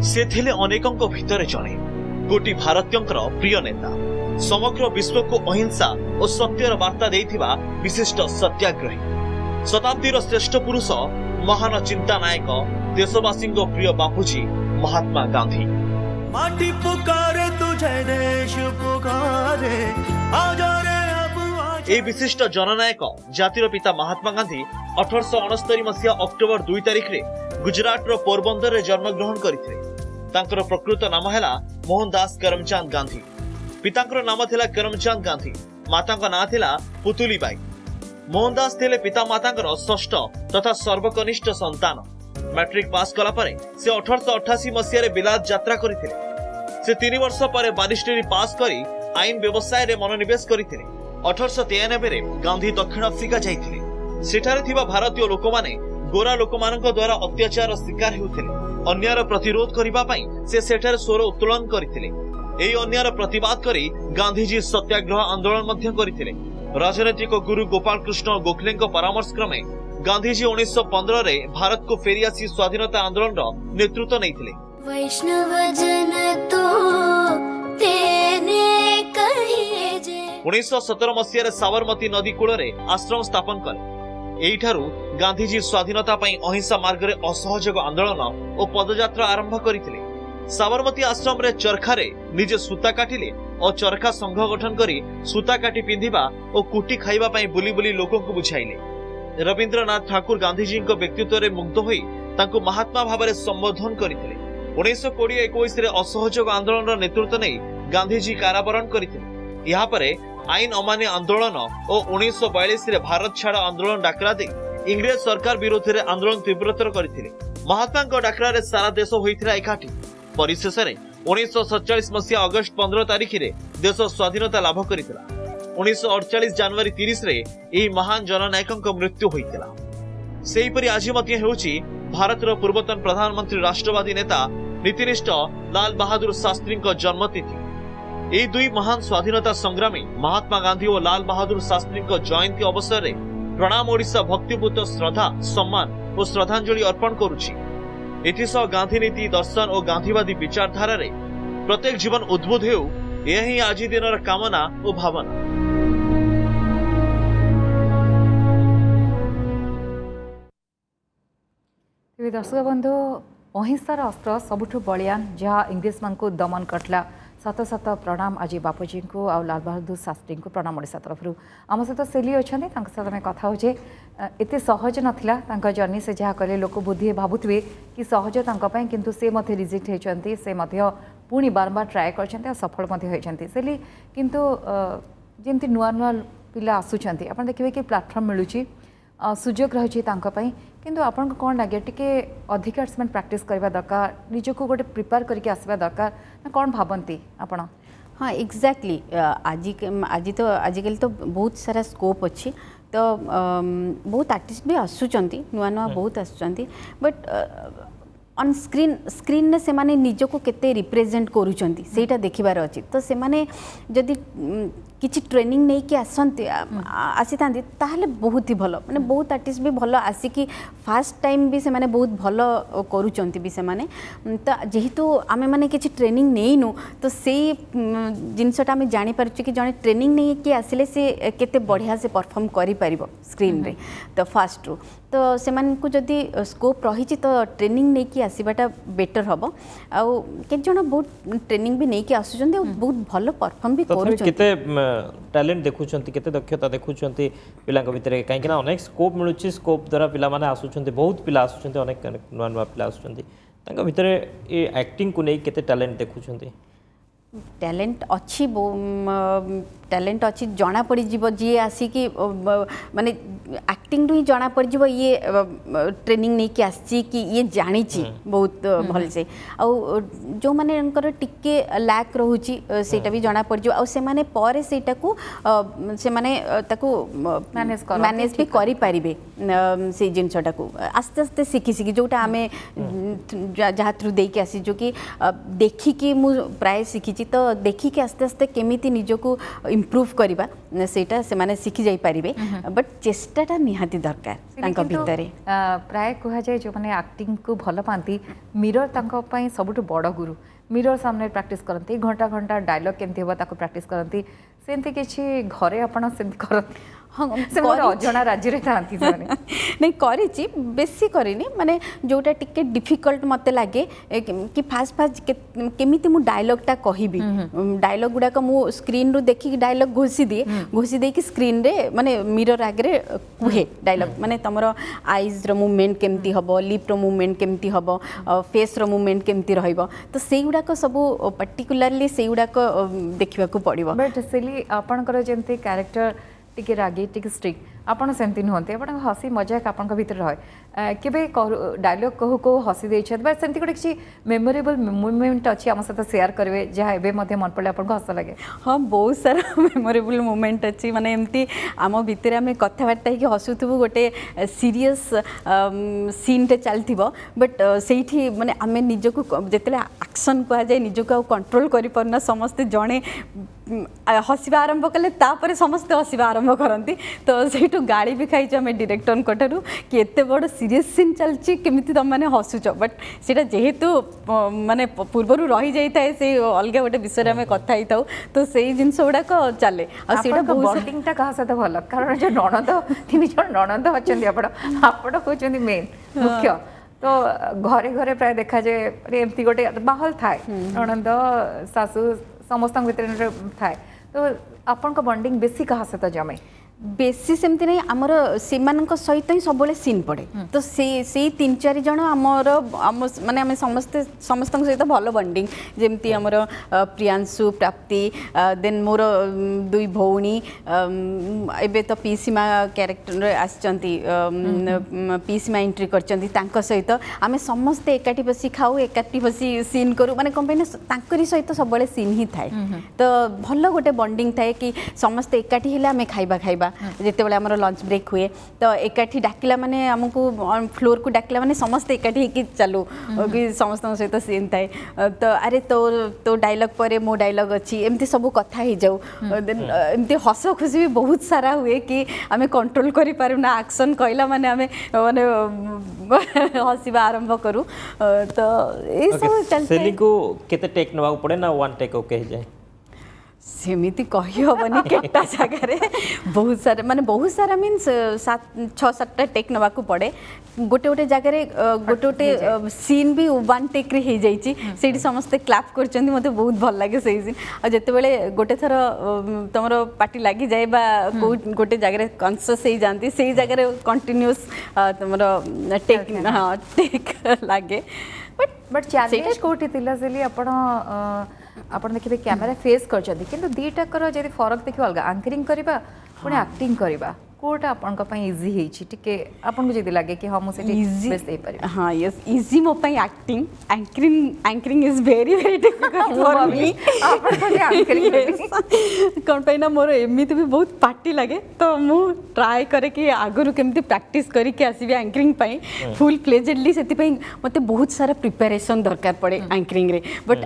S1: से थिले अनेकंक भितरे जणे कोटी भारतीयंकर प्रिय नेता समग्र विश्व को अहिंसा और सत्यर वार्ता देइथिबा विशिष्ट सत्याग्रही शताब्दीर श्रेष्ठ पुरुष महान चिंता नायक देशवासी प्रिय बापूजी महात्मा गांधी
S5: माटी पुकारे तुझे देश पुकारे आजा रे अब आजा।
S1: ए विशिष्ट जननायक जातिर पिता महात्मा गांधी 1869 मसीहा अक्टोबर 2 तारिख रे गुजरात रो पोरबंदर रे जन्म ग्रहण करथिले तांकर प्रकृत नाम हैला मोहनदास करमचंद गांधी पितांकर नाम थिला करमचंद गांधी मातांका नाम थिला पुतुली बाई मोहनदास थिले पिता मातांकर षष्ठ तथा सर्वकनिष्ठ संतान मैट्रिक पास कला परे से 1888 मसीह रे बिलात यात्रा करथिले से 3 वर्ष परे बारिस्टरी पास करी आईन व्यवसाय रे मनोनिवेश करथिले 1893 रे गांधी दक्षिण अफ्रिका जाइथिले सेठारे थिबा भारतीय लोक माने गोरा लोक मानक द्वारा अत्याचार शिकार हेउथिले अन्यार प्रतिरोध करिबा पई से सेठारे स्वर उत्तोलन करथिले एई अन्यार प्रतिवाद करी गांधीजी सत्याग्रह आंदोलन मध्य करथिले राजनीतिक गुरु गोपाल कृष्ण गोखले परामर्श क्रमे गांधीजी 1915 रे भारत को फेरी आसी स्वाधीनता आंदोलन नेतृत्व नैथिले
S6: वैष्णव जन तो तेने कहिए जे
S1: 1917 मसीह साबरमती नदी कूल आश्रम स्थापन कले एठारू गांधीजी स्वाधीनता पई अहिंसा मार्ग रे असहयोग आंदोलन और पदयात्रा आरंभ करथिले साबरमती आश्रम रे चरखा रे निजे सूता काटिले और चरखा संघ गठन करी सूता काटी पिंधिबा और कुटी खाइबा पई बुली बुली लोकों को बुझाइले रविंद्रनाथ ठाकुर गांधीजी व्यक्तित्व रे मुग्ध होई तांको महात्मा भाव संबोधन करथिले 1920-21 रे असहयोग आंदोलन नेतृत्व नै गांधीजी काराबरण करथिले यहाँ परे आईन अमान्य आंदोलन और 1942 रे भारत छाड़ आंदोलन डाकरा दे इंग्रेज सरकार विरोध रे आंदोलन तीव्रतर करथिले महात्मा डाकरा रे सारा देश होइथिला एकाठी परिशेष रे 1947 मसीहा अगस्त 15 तारिख रे देश स्वाधीनता लाभ करितला 1948 जनवरी 30 रे एही महान जननायकक मृत्यु होइतिला सेहीपरि आज मध्य हेउची भारतर पूर्वतन प्रधानमंत्री राष्ट्रवादी नेता नीतिनिष्ठ लाल बहादुर शास्त्री जन्मतिथि एही दुई महान स्वाधीनता संग्रामी महात्मा गांधी और लाल बहादुर शास्त्री जयंती अवसर रे प्रणाम ओडिशा भक्तिपूत श्रद्धा सम्मान और श्रद्धांजलि अर्पण करुछि एथिसह गांधी नीति दर्शन और गांधीवादी विचारधारा रे प्रत्येक जीवन उद्बुद्ध हेउ यही आज दिन कामना और भावना।
S4: दर्शक बंधु अहिंसार अस्त्र सबुठु बलियान जहाँ इंग्रेज मान को दमन करला शत शत प्रणाम आज बापूजी को आ लाल बहादुर शास्त्री को प्रणाम ओडिशा तरफ आम सहित सेली अच्छा सहित आम कथा होचे एत सहज नाला जर्नी से जहाँ कले लोक बुद्धि भावुवे कि सहज किंतु से रिजेक्ट होती से पुणी बारंबार ट्राए कर सफल होती सेली किंतु जमी नुआ नुआ पिला आसुंच आप देखिए कि प्लाटफर्म मिलूँ सुजोग रही किंतु आपन को कौन लगे टिके अधिक प्रैक्टिस करवा दरकार निजको गोटे प्रिपेयर करके आसवा दरकार ना कौन भावती आपण
S3: हाँ एक्जाक्टली आज तो आजिकल तो बहुत सारा स्कोप अच्छी तो बहुत आर्टिस्ट भी आसुचंती नुआ नुआ बहुत आसुचंती बट ऑन स्क्रीन ने से माने निज को केते रिप्रेजेंट करूचंती सेटा देखिबार अछि तो से माने जदि किछि ट्रेनिंग नहीं कि आसी तांती ताहले बहुत ही भलो माने बहुत आर्टिस्ट भी भलो आसी कि फर्स्ट टाइम भी से माने बहुत भलो करूचंती भी से माने तो जेहेतु आमे माने किछि ट्रेनिंग नहीं नु तो से जिनसटा आमे जानि परछु कि जने ट्रेनिंग नहीं कि आसिले से केते बढ़िया से परफॉर्म करि परिबो स्क्रीन रे तो फास्ट रू तो से को जदि स्कोप रही तो ट्रेनिंग नहीं कि आसवाटा बेटर हम आउ के जन बहुत ट्रेनिंग भी नहीं कि आसुचंती बहुत भलो परफॉर्म भी करूचंती
S2: केते टैलेंट देखुचंती केते दक्षता देखुचंती पिलांक भितरे काहे कि ना अनेक स्कोप मिलुची स्कोप द्वारा पिला माने आसुचंती बहुत पिला आसुचंती अनेक नुआ नुआ पिला आसुचंती तांका भितरे ए एक्टिंग को नहीं केते टैलेंट देखुचंती
S3: टैलेंट अच्छी टैलेंट अच्छी जना पड़ी जीव जी आसिकी माने एक्टिंग ही जना पड़ी जीव ये ट्रेनिंग नहीं कि आसी कि ये जानी बहुत भल से आउ जो माने अंकर टिके लैक रहूची सेटा भी जना पड़ी जीव आउ से माने परे सेटा को से माने ताको मैनेज भी करि परिबे से जिनसटा को आस्ते आस्ते सिखी सिखी जोटा आमे जहाँ थ्रू दे के आसी जो कि देखी कि मु प्राय सिखी तो देखी कि आस्ते आस्ते केमिति निजको इम्प्रूव करिबा सेटा से माने सिखी जाई परिबे बट चेष्टाटा निहाती दरकार तांका भितरे
S4: प्राय कहा जाए जो माने एक्टिंग को भल पाती मिरर तांका पई सबुठ बड़ गुरु मिरर सामने प्रैक्टिस करती घंटा घंटा डायलॉग केमती होबा ताको प्रैक्टिस करती सेंती किछि घरे आपण सेंती करती हाँ अजना राज्य नहीं
S3: करी बेसी करनी माने जोटा टिके डिफिकल्ट मते लगे कि फास्ट फास्ट केमिति मु डायलॉगटा कहबी डायलॉग गुडाक मु स्क्रीन रु देखि डायलॉग घोषी दे कि स्क्रीन रे माने मिरर आगे कुहे डायलॉग माने तमरो आईज रो मूवमेंट केमती हबो लिप रो मूवमेंट केमती हबो फेस रो मूवमेंट केमती रहइबो तो सेई गुडाक सब पर्टिकुलरली सेई गुडाक देखिबा को पड़िबो
S4: बट सेली आपनकर जेंती कैरेक्टर टिके रागी टिके स्ट्रिक्ट आपन सेमती नुहंती आपन हसी मजाक आपन भीतर रहे केबे डायलॉग कहू को हसी दे छत बट सेमती गोटे किछि मेमोरेबल मोमेंट अछि हम साथ शेयर करबे जहा एबे मध्ये मन पड़ले आपन हस लागे
S3: हाँ बहुत सारा मेमोरेबल मोमेंट अछि माने एमती आम भितर आम कथबार्ता कि हसुथबु गोटे सीरियस सीन टे चलथिबो बट सेठी माने आमे निजको जेतले एक्शन कहा जाय निजको कंट्रोल करि परना समस्त जणे हसवा आरंभ कले तापर समस्त हसवा आरंभ करती तो सेठू गाड़ी भी खाई आम डायरेक्टर कठारू कि एत बड़ सीरीयस सीन चलची केमिति तुम मैंने हसुच बट सेटा जेहेतु माने पूर्वर रही जाए से अलग गोटे विषय में कथा ही था तो से जिनस गुड़ाक चले
S4: बॉन्डिंगटा कहा सहित भल कारण जो नणंद तीन जन नणंद अच्छा आपण होचंदी मेन मुख्य तो घरे घरे प्राय देखा जाए एमती गोटे माहौल थाए नणंद सासू समस्त भीतर थाए तो आपण बॉन्डिंग बेसी कहा सहित जमे
S3: बेसी सेमती नहीं आमर से सहित ही सब सीन पड़े तो से तीन चार जन आमर माने आम समस्त सहित भल बॉन्डिंग जमती आमर प्रियांशु प्राप्ति देन मोर दुई भौणी एबे तो पीसीमा कैरेक्टर आसचंती पीसीमा एंट्री करचंती तांको सहित आमे समस्त एकाठी बसी खाऊ एकाठी बसी सीन करू माने कंपनी तांकरी सहित सब सीन ही थाए तो भल गोटे बॉन्डिंग थाए कि समस्त एकाठी हेले आमे खाइबा जिते बड़े आमर लंच ब्रेक हुए तो एकाठी डाकिला माने आमको फ्लोर को डाकिला माने समस्त एकाठी होकी चलू कि समस्त सहित सीन थाए तो अरे तो डायलॉग पर मो डायलॉग अच्छी एमती सब कथा ही जाऊ एमती हस खुशी भी बहुत सारा हुए कि आम कंट्रोल करि पारुना एक्शन कहला माने आम माने हसवा आरंभ करूँ तो ये सब चलते को
S2: केते टेक नवा पड़े ना वन टेक ओके जाए
S3: सेमिति कही हेनी केटा जगह बहुत सारा माने बहुत सारा मीन्स 6-7टा टेक नवा को पड़े गोटे गोटे जगह गोटे सीन भी वन टेक रे हो जाइए से समस्ते क्लाप कर मत बहुत भल लगे से सीन आ जिते बड़े गोटे थर तुम पार्टी लगी जाए गोटे जगह कनसीयस हो जाती से जगह कंटिन्यूअस तुम टेक हाँ टेक लगे
S4: बट चैलेंज कोठी थिला सेली आपण देखिए कैमेरा फेस कर दिटा कर जब फरक देखिए अलग एंकरिंग करवा पुणे एक्टिंग करवा कोटा आपन पई इजी हेछि टिके आपन को जदी लागे कि हम सेठी
S3: Easy.
S4: बेस दे पारे
S3: हाँ यस इजी मो ପାଇଁ acting anchoring is very very difficult for मी
S4: आपन को एंकरिंग
S3: कौन पे ना मोर एमिति भी बहुत पार्टी लगे तो मु ट्राई करे कि आगुरु केमती प्रैक्टिस करी कि आसीबे एंकरिंग पई फुल फ्लेजेडली सेति पई मते बहुत सारा प्रिपरेशन दरकार पड़े एंकरिंग रे बट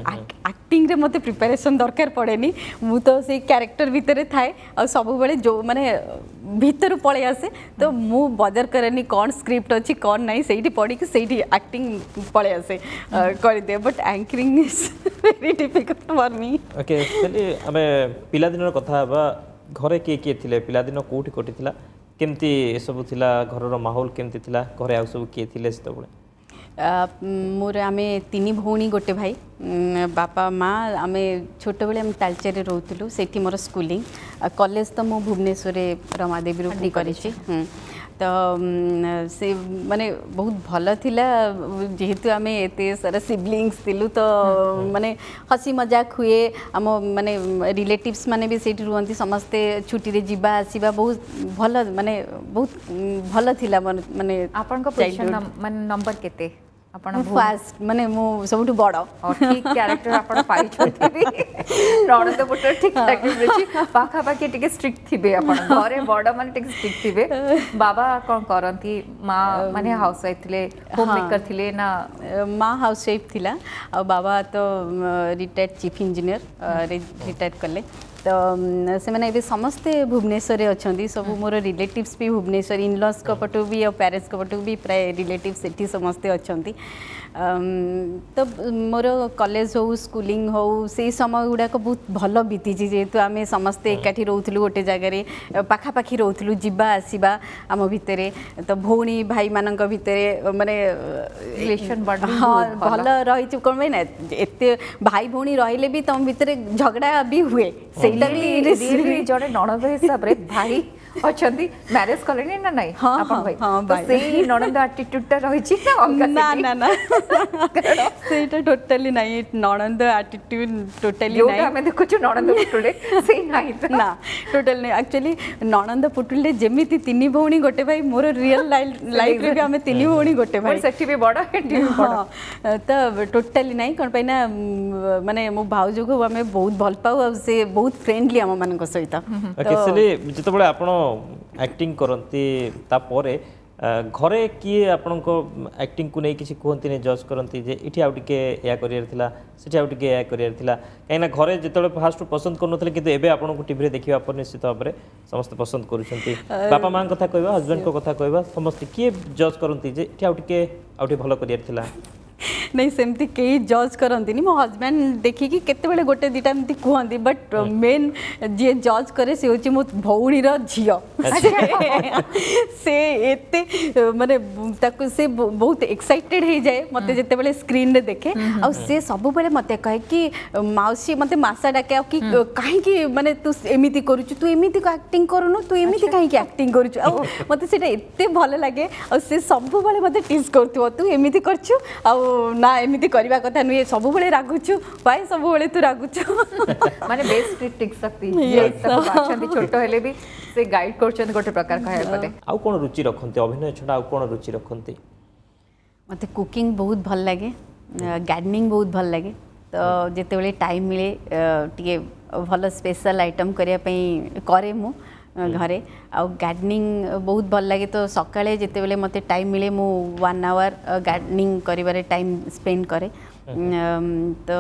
S3: एक्टिंग रे मते प्रिपरेशन दरकार पड़ेनी मु तो से कैरेक्टर भितरे थाए और सब बेले जो माने भीतर पळे आसे तो मु बजर करेनी कौन स्क्रिप्ट अच्छी कौन नहीं सही पढ़ी कि सही एक्टिंग पळे आसे कर दे but anchoring is very difficult for me
S2: okay चलिए आमे पिला दिन कथा बा घरे किए थिले पिला दिन कोठी कोठी थिला केमती सब थिला घरर माहौल केमती थिला घरे आ सब किए थिले सेतबळे
S3: मोर आमे तीन भौणी गोटे भाई बापा माँ आमे छोट बेले आम तालचेर रोलु से मोर स्कूलिंग कॉलेज तो मु भुवनेश्वर रमादेवी रू करी तो से माने बहुत भल थिला जेहेतु आमे एते सारा सिबलिंग्स थिलु तो माने हसी मजाक हुए आम माने रिलेटिव्स माने भी सेठी रुहंती समस्ते छुट्टी रे जिबा आसीबा बहुत भल माने बहुत भल थिला माने
S4: आपन को पोजीशन माने नंबर केते आपण
S3: फास्ट माने मु सबटु बड़
S4: ठीक कैरेक्टर आपण पाई छोथि नणंद पुट ठीक ठाक अछि पाखा पाखी टिके स्ट्रिक्ट थिबे आपण घरे बड़ माने टिके स्ट्रिक्ट थिबे बाबा कोन करंती मां माने हाउस वाइफ थिले होम मेकर थिले ना
S3: माँ हाउस वाइफ थिला और बाबा तो रिटायर्ड चीफ इंजीनियर रिटायर कले तो से मैंने ए समस्ते भुवनेश्वर अच्छा सब मोर रिलेटिव्स भी भुवनेश्वर इनलॉज को पटु भी और पेरेंट्स को पटु भी प्राय रिलेटिव्स सेठी समस्ते अच्छा तो मोर कॉलेज हो स्कूलिंग हो से समय गुड़ाक बहुत भल बीती जेहेतु आम समस्ते एकाठी रोलु गोटे जगार पाखापाखी रोलु जावा आसवा आम भितर तो भौणी भाई मान भितर माने
S4: रिलेशन
S3: हाँ भल रही कौन भाई ना एत भाई भौणी रहिले भी तुम भितर झगड़ा भी हुए सेटा भी
S4: जड़े नणंद हिसाब रे भाई अछंती मैरिज कलेनी ना नहीं
S3: हाँ,
S4: आपन भाई
S3: हाँ,
S4: तो सेही नणंद एटीट्यूड ता रही छी ना अलगा
S3: ना ना ना सेटा टोटली नहीं नणंद एटीट्यूड टोटली
S4: जो
S3: नहीं
S4: हमें देखो नणंद पुटुले सेही नहीं तो
S3: ना टोटल नहीं एक्चुअली नणंद पुटुले जेमिति तीन भौणी गोटे भाई मोर रियल लाइफ रे भी हमें तीन भौणी गोटे भाई
S4: सेठी भी बड़ा एठी भी बड़ा
S3: हाँ तो टोटली नहीं कौन पाई ना माने मो भाउज को हमें बहुत भल पाऊ और से बहुत फ्रेंडली आम मान सहित
S2: ओके चलिए जितबळे आपण एक्टिंग करंती तापरे घरे किए आपण को एक्टिंग को नहीं किसी कहती नहीं जज करती जे इठी आउ टिके या करियर थिला सेठी आउ टिके या करियर थिला कहीं घरे जितबळे फास्ट पसंद करनथले किंतु एबे आपण को टीवी रे देखिबा पर निश्चित भाबरे समस्त पसंद करूछंती बापा मां कथा कहबा हस्बैंड को कथा कहबा समस्त किए जज करंती जे इठी आउ टिके भलो करियर थिला
S3: नहीं सेमती कई जज करती मो हजबैंड देखिकी केते गोटे दुटा एमती कहती बट मेन जी जज करे से हूँ मो भौणी झी से एते माने ताकू से बहुत एक्साइटेड हो जाए मते जेते बेले स्क्रीन रे देखे आ से सब बेले मते कहे कि माउसी मते मासा डाके कि काहे माने तू एमिति करूछु तू एमिति को एक्टिंग करूनु तू एमिति काहे एक्टिंग करूछु आ मते सेटा एते भल लागे आ से सब बेले मते टीज करथु तू एमिति करछु आ ना एमिति करबा कथा नुए सब बेले रागुछु भाई सब बेले तू रागुछु
S4: माने बेस्ट क्रिटिक शक्ति ये सब बाछंती छोटो हेले भी से गाइड करछन गोटे प्रकार कहे पते
S2: आउ कोन रुचि रखंती अभिनय छडा आउ कोन रुचि रखंती
S3: मते कुकिंग बहुत भल लागे गार्डनिंग बहुत भल लागे तो जेते बेले टाइम मिले टिके भल स्पेशल आइटम करिया पई करे मु घरे आ गार्डनिंग बहुत भल लगे तो सकाळे जेते बेले मते टाइम मिले मु 1 आवर गार्डनिंग करिबारे टाइम स्पेंड करे तो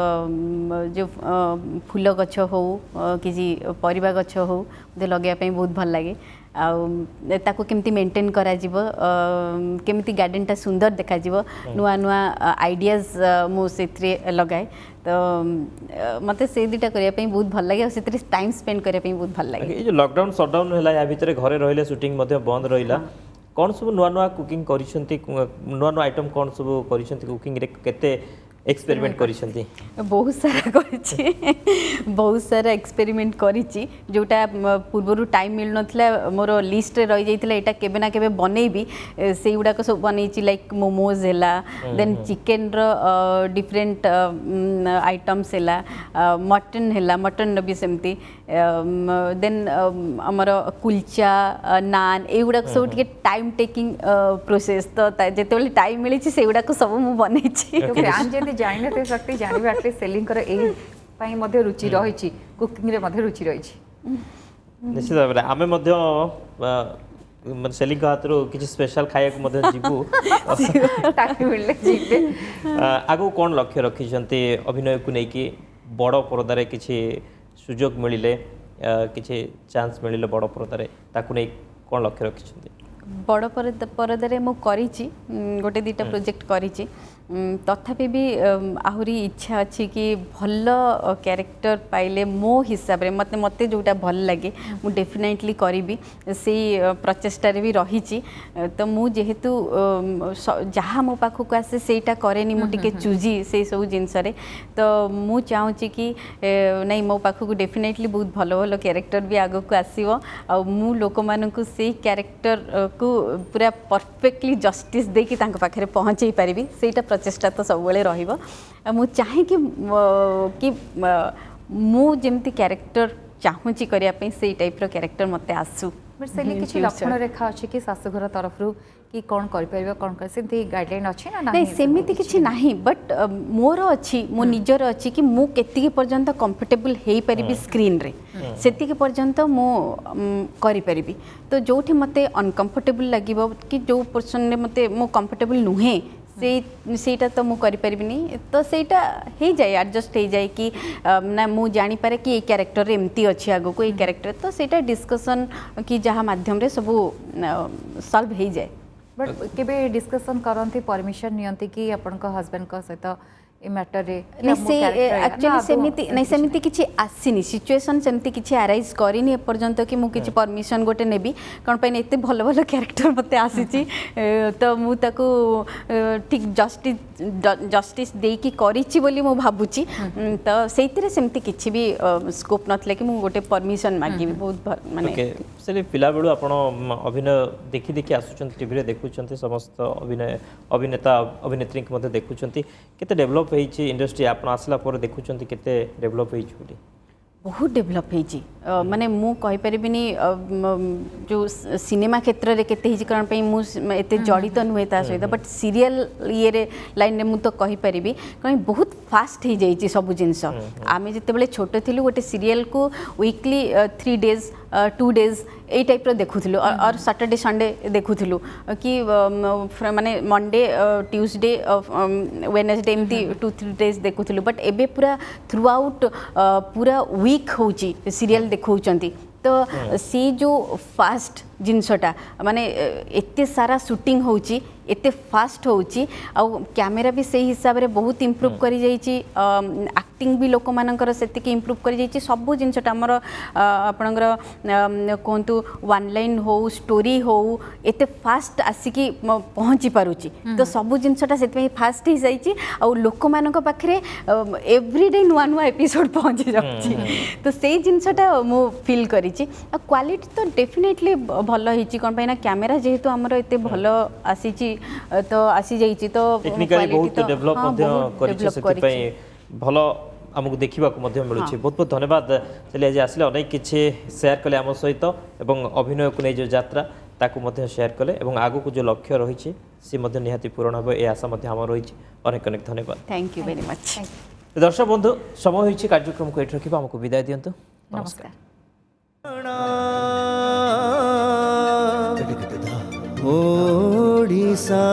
S3: जो फूल गछ हो किसी परिबा गछ हो मते लगे पई बहुत भल लगे आकु केमती मेंटेन करा जीवो केमती गार्डन टा सुंदर देखा जीवो नुआ नुआ आइडियाज मो सेथरे लगाए तो मते से दिटा करिया पई बहुत भल लागे सेथरे टाइम स्पेंड करिया पई बहुत भल लागे
S2: ए जो लॉकडाउन शटडाउन होला या भितरे घरे रहिले शूटिंग मध्ये बंद रहिला कौन सब नुआ नुआ कुकिंग करिसंती नुआ नुआ आइटम कौन सब करिसंती कुकिंग रे केते एक्सपेरिमेंट करिसेंती
S3: बहुत सारा करिछि बहुत सारा एक्सपेरिमेंट करिछि जोटा पूर्वरु टाइम मिल नथला मोर लिस्ट रे रहि जाइतला एटा केबे ना केबे बनेबी सेई गुडा को सब बनैछि लाइक मोमोज हैला देन चिकन रो डिफरेंट आइटम्स हैला मटन हैला मटन भी सेमती देन हमर कुलचा नान ए गुडा सब टिके टाइम टेकिंग प्रोसेस तो जेतेबेले टाइम मिली से गुडा को सब मु बनैछि
S4: ब्रांड जदि जानि नते सकती जानिबे एटलीस्ट सेलिंग कर एई पई मध्ये रुचि रहिछि कुकिंग रे मध्ये रुचि रहिछि
S2: निश्चित भाव में आमे मध्य मन सेलिंग हाथरू किछि स्पेशल खाया को मध्य जीवु
S4: टाइम मिलले जीवे
S2: आगो कोन लक्ष्य रखिसंती अभिनय को नै कि बड़ पर्दा रे किछि सुजोग मिलिले किछि चांस मिलिले बड़ पर्दा रे ताकु नै कोन लक्ष्य रखिसंती
S3: बड़ परदारे मु करिछि गोटे दीटा प्रोजेक्ट करिछि तथापि भी आहुरी इच्छा अच्छी कि भल कैरेक्टर पाइले मो हिसाब रे मते मते जोटा भल लगे मु डेफिनेटली करिबी से प्रचेष्टा रे भी रहिछि तो मु जेहेतु जहाँ मो पाखु को आसे सेटा करेनी मु टिके चूजी से सब जिंस रे तो मु चाहूची कि नहीं मो पाखु को डेफिनेटली बहुत भल भल कैरेक्टर भी आगो को आसीबो आ मु लोक मानकु से कैरेक्टर को पूरा परफेक्टली जस्टिस देकी तांको पाखरे पहुंचई पारिबी सेटा प्रचेष्टा तो सब बेले रहिबो मु चाहे कि मु जेमती कैरेक्टर चाहूची करिया पे से टाइप रो कैरेक्टर मते आसु
S4: बट सेली किछि लक्षण रेखा अछि कि सासुघर तरफ रु कि कोन करि परिबो कोन कर सेमती गाइडलाइन अछि ना
S3: नहीं सेमिति किछि नाही बट मोर अछि मो निजर अछि कि मु केति पर्यंत कंफर्टेबल हेई परिबी स्क्रीन रे सेति के पर्यंत मो करि परिबी तो जोठी मते अनकंफर्टेबल लागिबो कि जो पर्सन ने मते मो कंफर्टेबल नुहे सेटा तो मु करि परिबिनी तो सेटा हे जाय एडजस्ट हे जाय कि ना मु जानि पारे कि ए कैरेक्टर रे एमती अछि आगो को ए कैरेक्टर तो सेटा डिस्कशन कि जहा माध्यम रे सब सॉल्व हे जाय
S4: बट केबे डिस्कशन करंती परमिशन नियंती कि आपन को हस्बैंड को सहित ए मैटर रे
S3: नहीं से एक्चुअली सेमिति नहीं सेमिति किछि आसीनी सिचुएशन सेमिति किछि अराइज करिनी ए पर्यंत कि मु किछि परमिशन गोटे नेबी कोन पय एते भलो भलो कैरेक्टर मते आसीची तो मु ताको ठीक जस्टिस देई कि करिछि बोली मु भाबुची तो सेतिरे सेमिति किछि भी स्कोप नथले कि मु गोटे परमिशन मागी बहुत माने
S2: ओके से पिला बेलु आपण अभिनय देखि देखि आसुचंती टीवी रे देखुचंती समस्त अभिनेता अभिनेत्री के मते देखुचंती केते डेवलप होईची इंडस्ट्री आपण आसला पर देखुचंती केते डेवलप होईची बोली
S3: बहुत डेभलप होईची माने मु कहि परिबिनी जो सिनेमा क्षेत्र रे केते हिज कारण पई मु एते जडित नुहे ता सहित बट सीरियल ये रे लाइन रे मु तो कहि परिबी कहीं बहुत फास्ट ही जाईची सब जिंस आमे जते बेले छोट थिलु गोटे सीरियल को वीकली 3 डेज 2 डेज ए टाइप रो देखुथिलु और सैटरडे संडे देखुथिलु कि माने मंडे ट्यूसडे वेडनेसडे एमती 2-3 डेज देखुथिलु बट एबे पूरा थ्रू आउट पूरा वीक होची सीरियल देखौचंती तो सी जो फास्ट जिनसटा माने एते सारा शूटिंग होची एते फास्ट होची आ कैमेरा भी सही हिसाब रे बहुत इंप्रूव करी जाईची एक्टिंग भी लोक मानकर सेति के इंप्रूव करी जाईची सब जिनसटा हमर आपनकर कोंतु वन लाइन हो स्टोरी हो एते फास्ट आसिकी पहुंची पारुची तो सब जिनसटा सेति फास्ट ही जाईची आ लोक मानक पाखरे एवरीडे नुआ नुआ एपिसोड पहुंची जाउची तो सेही जिनसटा मो फील करिची आ क्वालिटी तो डेफिनेटली भलो हिची कोन पैना कैमेरा जेहेतु हमर एते भलो आसीची तो आसी जाईची तो
S2: टेक्निकली बहुत डेवलप मध्य करिछि सेति पई भलो हमको देखा मिलूँ बहुत बहुत धन्यवाद चलिए आज आसिले अनेक किसी शेयर कले आम सहित एवं अभिनय को नहीं जो यात्रा ताकू शेयर कले एवं आगु को जो लक्ष्य रही सी निहाती पूरण हम ये आशा आम रही अनेक अनेक धन्यवाद
S3: थैंक यू वेरी मच
S2: दर्शक बंधु समय होइछि कार्यक्रम को एठ रखिबा हमको विदाय दियंतु नमस्कार
S5: ओडिशा